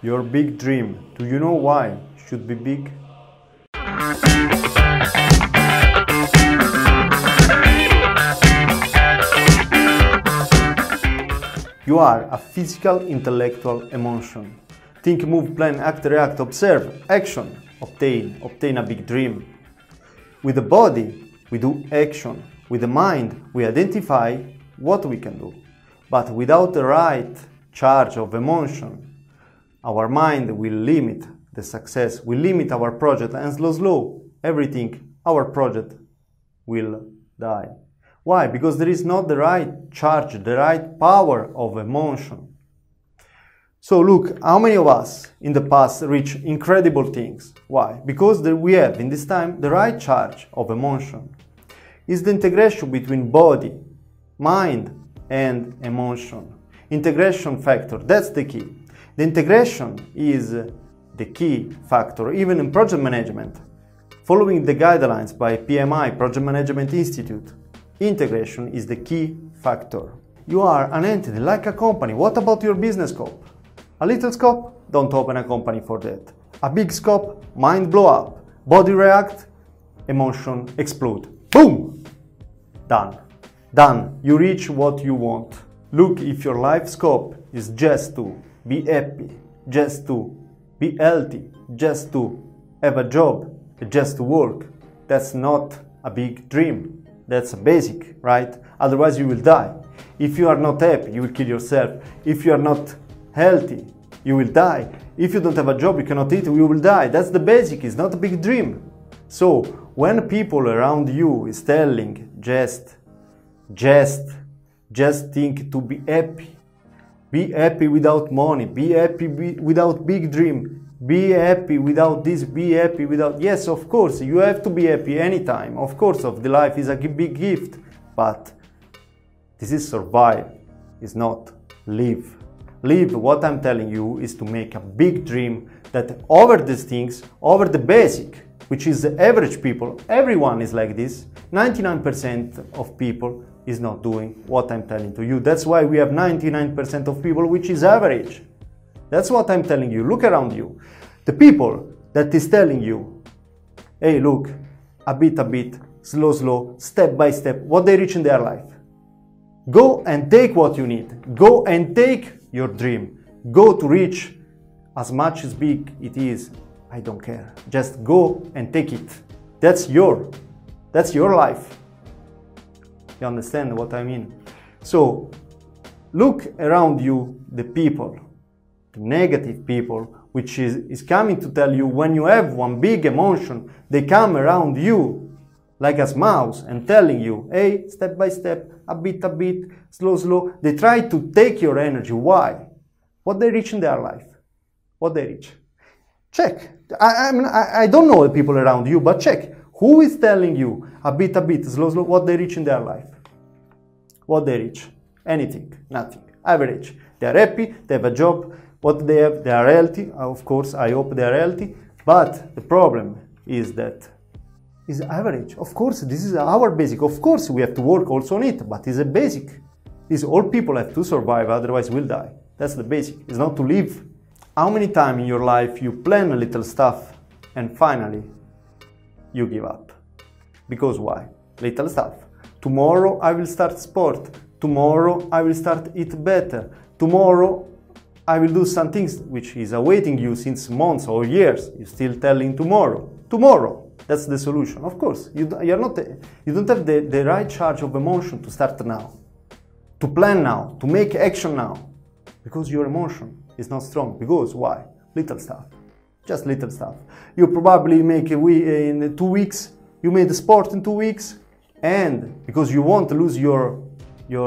Your big dream. Do you know why it should be big? You are a physical, intellectual emotion. Think, move, plan, act, react, observe, action, obtain a big dream. With the body, we do action. With the mind, we identify what we can do. But without the right charge of emotion, our mind will limit the success, will limit our project, and slow, everything, our project will die. Why? Because there is not the right charge, the right power of emotion. So look, how many of us in the past reach incredible things? Why? Because we have in this time the right charge of emotion. It's the integration between body, mind and emotion. Integration factor, that's the key. The integration is the key factor, even in project management. Following the guidelines by PMI, Project Management Institute, integration is the key factor. You are an entity, like a company. What about your business scope? A little scope? Don't open a company for that. A big scope? Mind blow up. Body react? Emotion explode. Boom! Done. Done. You reach what you want. Look, if your life scope is just to be happy, just to be healthy, just to have a job, just to work, that's not a big dream. That's a basic, right? Otherwise you will die. If you are not happy, you will kill yourself. If you are not healthy, you will die. If you don't have a job, you cannot eat, you will die. That's the basic, it's not a big dream. So when people around you is telling just think to be happy without money, be happy without big dream, be happy without this, be happy without... Yes, of course, you have to be happy anytime. Of course, the life is a big gift, but this is survive, is not live. Live, what I'm telling you, is to make a big dream that over these things, over the basic, which is the average people, everyone is like this, 99% of people is not doing what I'm telling to you. That's why we have 99% of people which is average. That's what I'm telling you. Look around you. The people that is telling you, hey, look, a bit, slow, step by step, what they reach in their life. Go and take what you need. Go and take your dream. Go to reach as much as big it is. I don't care. Just go and take it. That's your life. You understand what I mean? So look around you, the people, the negative people, which is coming to tell you when you have one big emotion, they come around you like a mouse and telling you, hey, step by step, a bit, slow. They try to take your energy. Why? What they reach in their life? What they reach? Check. I don't know the people around you, but check. Who is telling you a bit, slow, what they reach in their life? What they reach? Anything, nothing, average. They are happy, they have a job, what they have, they are healthy, of course, I hope they are healthy, but the problem is that it's average. Of course, this is our basic, of course we have to work also on it, but it's a basic. It's all people have to survive, otherwise we'll die. That's the basic, it's not to live. How many times in your life you plan a little stuff and finally you give up? Because why? Little stuff. Tomorrow I will start sport. Tomorrow I will start eat better. Tomorrow I will do some things which is awaiting you since months or years. You're still telling tomorrow. Tomorrow. That's the solution. Of course, you don't have the right charge of emotion to start now. To plan now. To make action now. Because your emotion is not strong. Because why? Little stuff. Just little stuff. You probably make in 2 weeks. You made the sport in 2 weeks. And because you want to lose your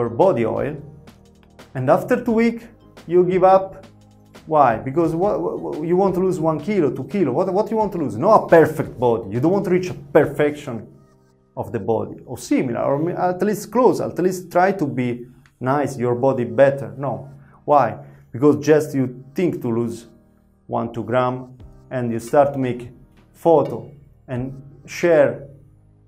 body oil, and after 2 weeks you give up. Why? Because you want to lose 1 kilo, 2 kilo. What you want to lose? Not a perfect body. You don't want to reach a perfection of the body, or similar, or at least close. At least try to be nice, your body better. No. Why? Because just you think to lose 1-2 grams, and you start to make photo and share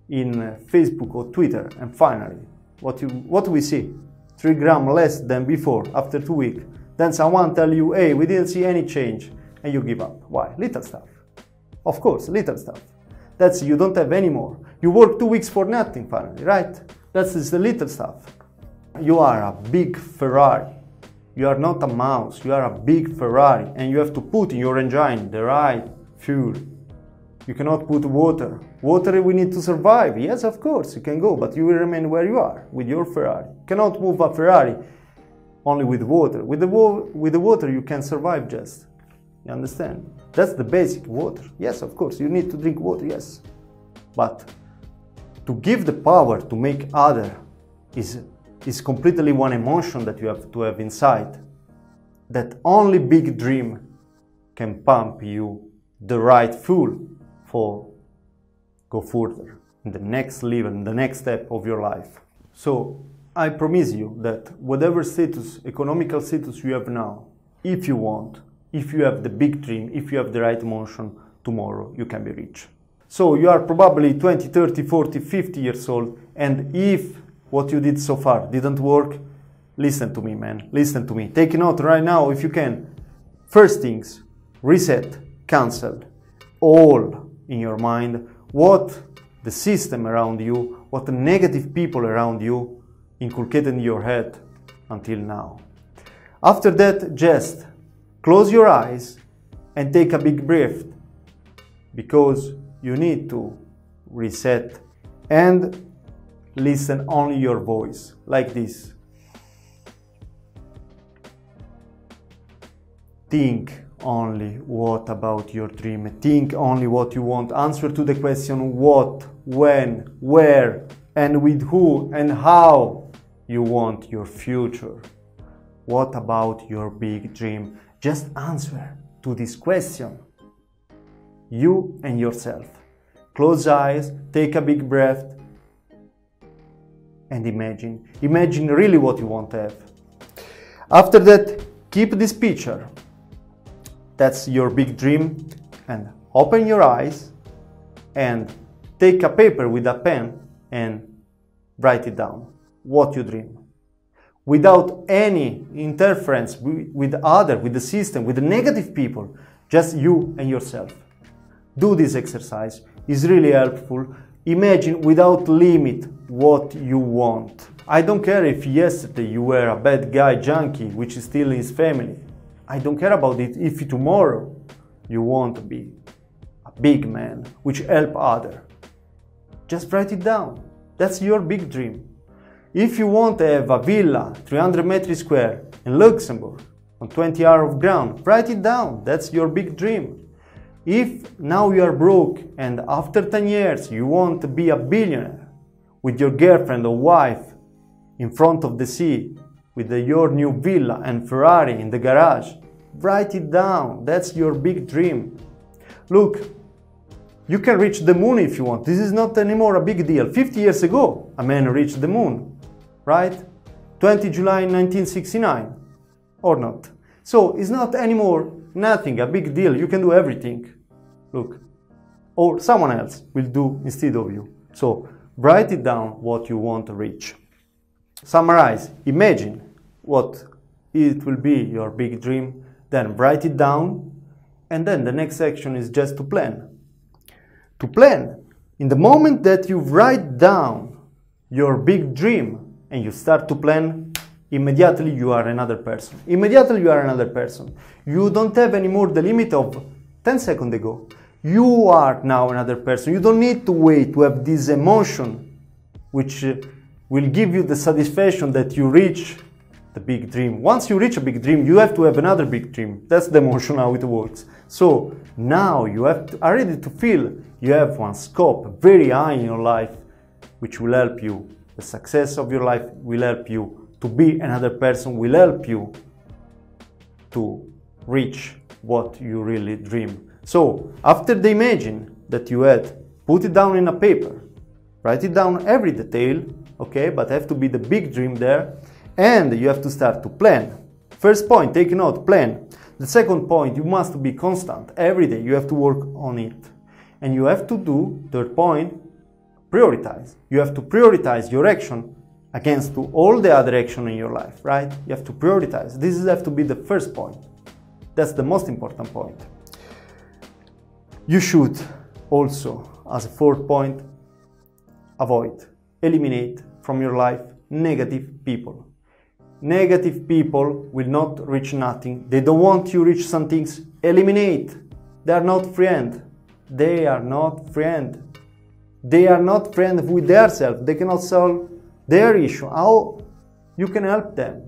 in Facebook or Twitter, and finally what do we see? 3 grams less than before after 2 weeks. Then someone tell you, hey, we didn't see any change, and you give up. Why? Little stuff. Of course, little stuff. That's you don't have any more. You work 2 weeks for nothing finally, right? That's just the little stuff. You are a big Ferrari. You are not a mouse, you are a big Ferrari, and you have to put in your engine the right fuel. You cannot put water. Water we need to survive. Yes, of course, you can go, but you will remain where you are with your Ferrari. You cannot move a Ferrari only with water. With the water you can survive just. You understand? That's the basic water. Yes, of course, you need to drink water, yes. But to give the power to make other is completely one emotion that you have to have inside. That only big dream can pump you the right fuel for go further in the next level, in the next step of your life. So I promise you that whatever status, economical status you have now, if you want, if you have the big dream, if you have the right emotion, tomorrow you can be rich. So you are probably 20, 30, 40, 50 years old, and if what you did so far didn't work, listen to me, man, listen to me. Take note right now if you can. First things, reset, cancel all in your mind what the system around you, what the negative people around you inculcated in your head until now. After that, just close your eyes and take a big breath, because you need to reset and listen only your voice, like this. Think only what about your dream. Think only what you want. Answer to the question what, when, where, and with who and how you want your future. What about your big dream? Just answer to this question. You and yourself. Close eyes, take a big breath, and imagine. Imagine really what you want to have. After that, keep this picture. That's your big dream, and open your eyes and take a paper with a pen and write it down. What you dream. Without any interference with the system, with the negative people, just you and yourself. Do this exercise. It's really helpful. Imagine without limit what you want. I don't care if yesterday you were a bad guy junkie, which is still in his family. I don't care about it if tomorrow you want to be a big man, which help others. Just write it down. That's your big dream. If you want to have a villa, 300 meters square, in Luxembourg, on 20 hours of ground, write it down. That's your big dream. If now you are broke and after 10 years you want to be a billionaire with your girlfriend or wife in front of the sea with your new villa and Ferrari in the garage, write it down. That's your big dream. Look, you can reach the moon if you want. This is not anymore a big deal. 50 years ago, a man reached the moon, right? 20 July 1969, or not. So it's not anymore nothing, a big deal. You can do everything. Look, or someone else will do instead of you. So write it down what you want to reach. Summarize, imagine what it will be your big dream, then write it down, and then the next section is just to plan. To plan, in the moment that you write down your big dream and you start to plan, immediately you are another person. Immediately you are another person. You don't have anymore the limit of 10 seconds ago. You are now another person. You don't need to wait to have this emotion which will give you the satisfaction that you reach the big dream. Once you reach a big dream, you have to have another big dream. That's the emotion, how it works. So now you are ready to feel you have one scope very high in your life, which will help you. The success of your life will help you to be another person, will help you to reach what you really dream. So after the imagine that you had, put it down in a paper, write it down every detail, okay, but have to be the big dream there, and you have to start to plan. First point, take note, plan. The second point, you must be constant. Every day you have to work on it. And you have to do, third point, prioritize. You have to prioritize your action against to all the other action in your life, right? You have to prioritize. This has to be the first point. That's the most important point. You should also, as a fourth point, avoid, eliminate from your life negative people. Negative people will not reach nothing. They don't want you to reach some things. Eliminate. They are not friend. They are not friend. They are not friend with themselves. They cannot solve their issue. How you can help them?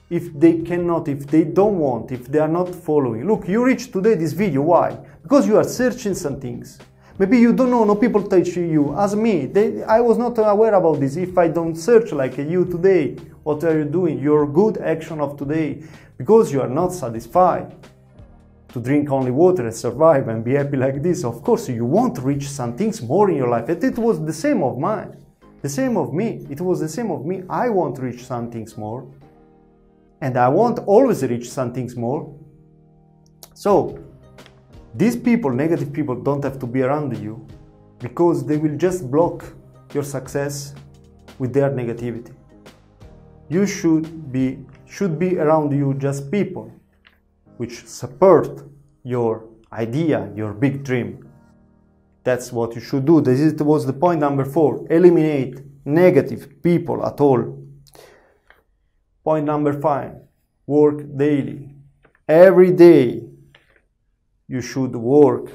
If they cannot, if they don't want, if they are not following. Look, you reached today this video. Why? Because you are searching some things. Maybe you don't know, no people touch you. As me, I was not aware about this. If I don't search like you today, what are you doing? Your good action of today. Because you are not satisfied to drink only water and survive and be happy like this. Of course, you want to reach some things more in your life. And it was the same of mine. The same of me. It was the same of me. I want to reach some things more. And I want always reach some things more. So, these people, negative people, don't have to be around you because they will just block your success with their negativity. You should be around you just people which support your idea, your big dream. That's what you should do. This was the point number 4. Eliminate negative people at all. Point number 5. Work daily. Every day you should work.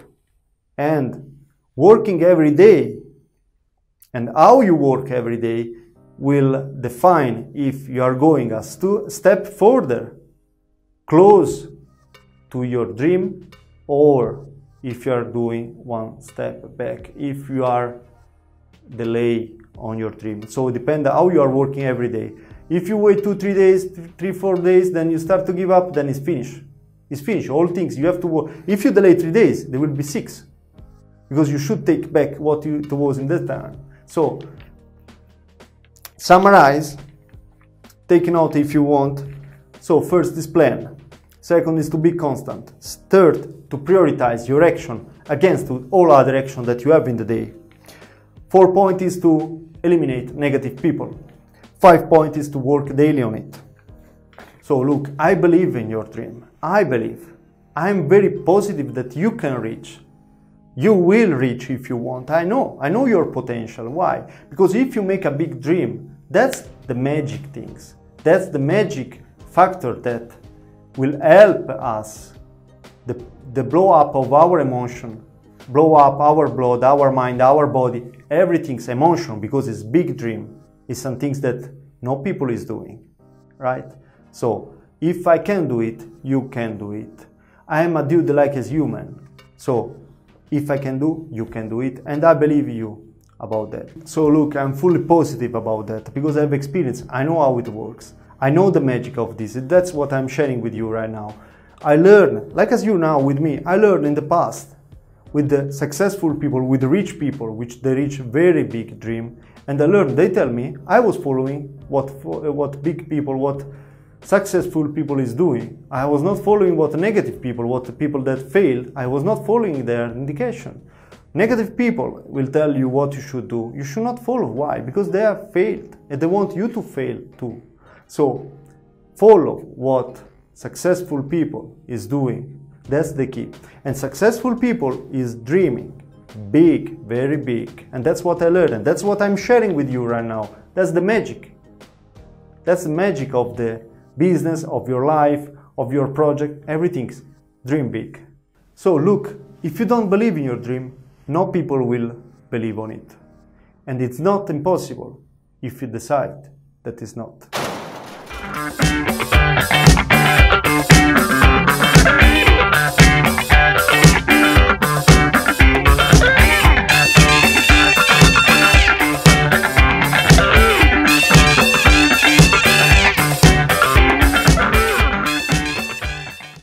And working every day and how you work every day will define if you are going a step further, close to your dream, or if you are doing one step back, if you are delay on your dream. So it depends how you are working every day. If you wait 2-3 days, 3-4 days, then you start to give up, then it's finished. It's finished. All things you have to work. If you delay 3 days, there will be 6. Because you should take back what it was in that time. So, summarize, take note if you want. So first is plan. Second is to be constant. Third, to prioritize your action against all other action that you have in the day. 4 point is to eliminate negative people. 5 point is to work daily on it. So look, I believe in your dream. I believe. I'm very positive that you can reach. You will reach if you want. I know your potential. Why? Because if you make a big dream, that's the magic things. That's the magic factor that will help us. The blow up of our emotion, blow up our blood, our mind, our body, everything's emotion because it's big dream. It's some things that no people is doing, right? So if I can do it, you can do it. I am a dude like as human. So if I can do, you can do it. And I believe you about that. So look, I'm fully positive about that because I have experience. I know how it works. I know the magic of this. That's what I'm sharing with you right now. I learned, like as you now with me, I learned in the past with the successful people, with the rich people, which they reach very big dream. And I learned, they tell me, I was following what big people, what successful people is doing. I was not following what negative people, what the people that failed, I was not following their indication. Negative people will tell you what you should do. You should not follow. Why? Because they have failed and they want you to fail too. So follow what successful people is doing. That's the key. And successful people is dreaming big, very big. And that's what I learned. And that's what I'm sharing with you right now. That's the magic. That's the magic of the business, of your life, of your project. Everything's dream big. So look, if you don't believe in your dream, no people will believe on it. And it's not impossible if you decide that it's not.